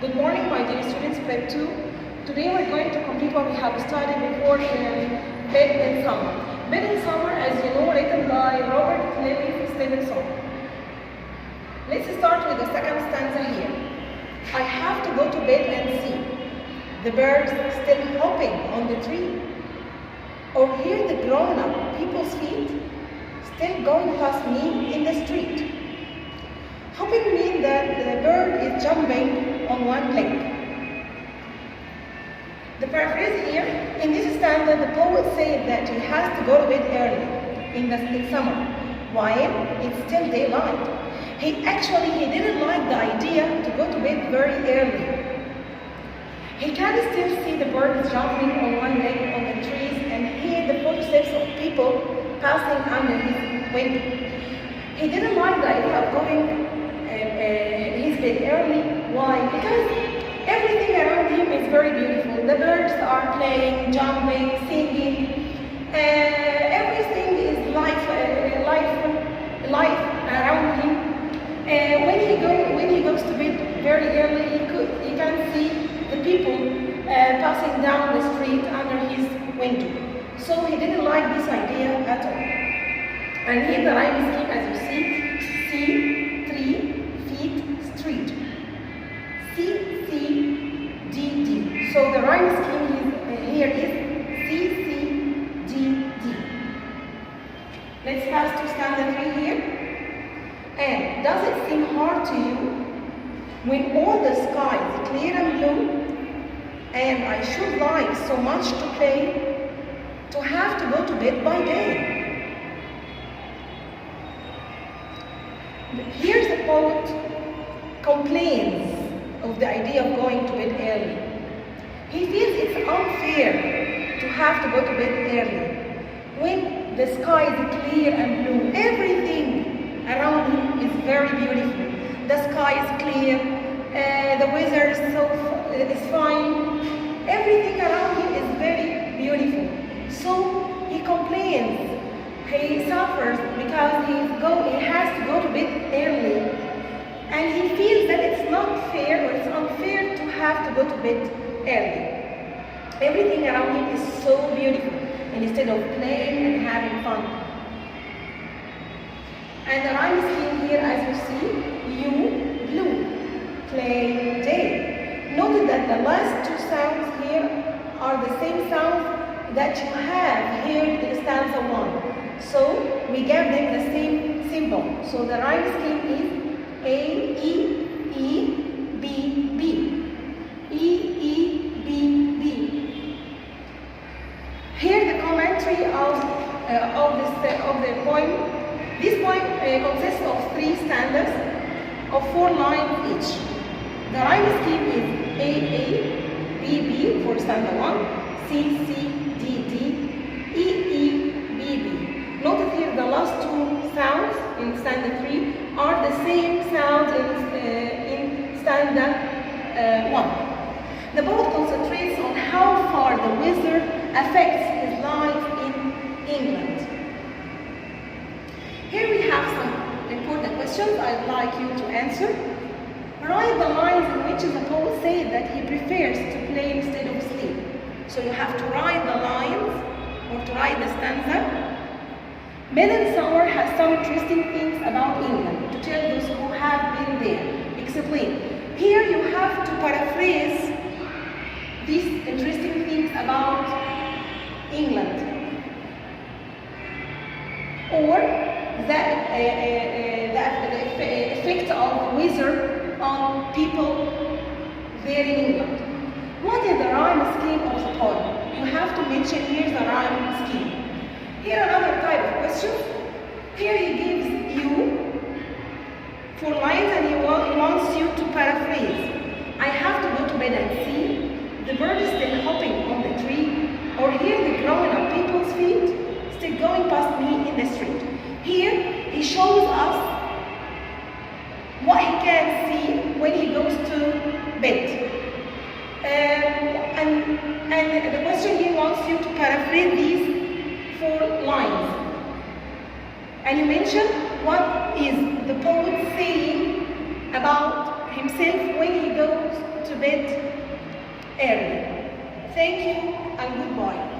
Good morning, my dear students, Prep 2. Today we're going to complete what we have studied before in Bed in Summer. Bed in Summer, as you know, written by Robert Louis Stevenson. Let's start with the second stanza here. I have to go to bed and see the birds still hopping on the tree, or hear the grown-up people's feet still going past me in the street. Hopping means that the bird is jumping on one leg. The paraphrase here, in this stanza, the poet said that he has to go to bed early in summer, while it's still daylight. He didn't like the idea to go to bed very early. He can still see the birds jumping on one leg on the trees and hear the footsteps of people passing under his window. He didn't like the idea of going his bed early. Why? Because everything around him is very beautiful. The birds are playing, jumping, singing. Everything is life around him. When he goes to bed very early, he can see the people passing down the street under his window. So he didn't like this idea at all. And here the rhyme scheme, as you see, street. C, C, D, D. So the rhyme scheme here is C, C, D, D. Let's pass to stanza 3 here. And does it seem hard to you when all the sky is clear and blue, and I should like so much to play, to have to go to bed by day? Here's the poet complains of the idea of going to bed early. He feels it's unfair to have to go to bed early when the sky is clear and blue. Everything around him is very beautiful. The sky is clear, the weather is fine. Everything around him is very beautiful. So he complains. He suffers because he has to go to bed early. And he feels that it's not fair, or it's unfair to have to go to bed early. Everything around him is so beautiful, and instead of playing and having fun. And the rhyme scheme here, as you see, you, blue, play, day. Note that the last two sounds here are the same sounds that you have here in stanza 1. So we gave them the same symbol. So the rhyme scheme is A, E, E, B, B. E, E, B, B. Here the commentary of the poem. This poem consists of 3 stanzas of 4 lines each. The rhyme scheme is A, A, B, B for stanza 1, C, C, D, D, E, E, B, B. Notice here the last 2 sounds in stanza 3 are the same sounds in stanza 1. The poet concentrates on how far the weather affects his life in England. Here we have some important questions I'd like you to answer. Write the lines in which the poet said that he prefers to play instead of sleep. So you have to write the lines, or to write the stanza. Bed in Summer has some interesting things about England to tell those who have been there. Explain. Here you have to paraphrase these interesting things about England, or the effect of weather on people there in England. What is the rhyme scheme of the poem? You have to mention here the rhyme scheme. Here another type of question. Here he gives you 4 lines and he wants you to paraphrase. I have to go to bed and see the bird is still hopping on the tree, or hear the grown-up people's feet still going past me in the street. Here he shows us what he can see when he goes to bed. And the question he wants you to paraphrase these 4 lines. And you mention what is the poet saying about himself when he goes to bed. bit early. Thank you and goodbye.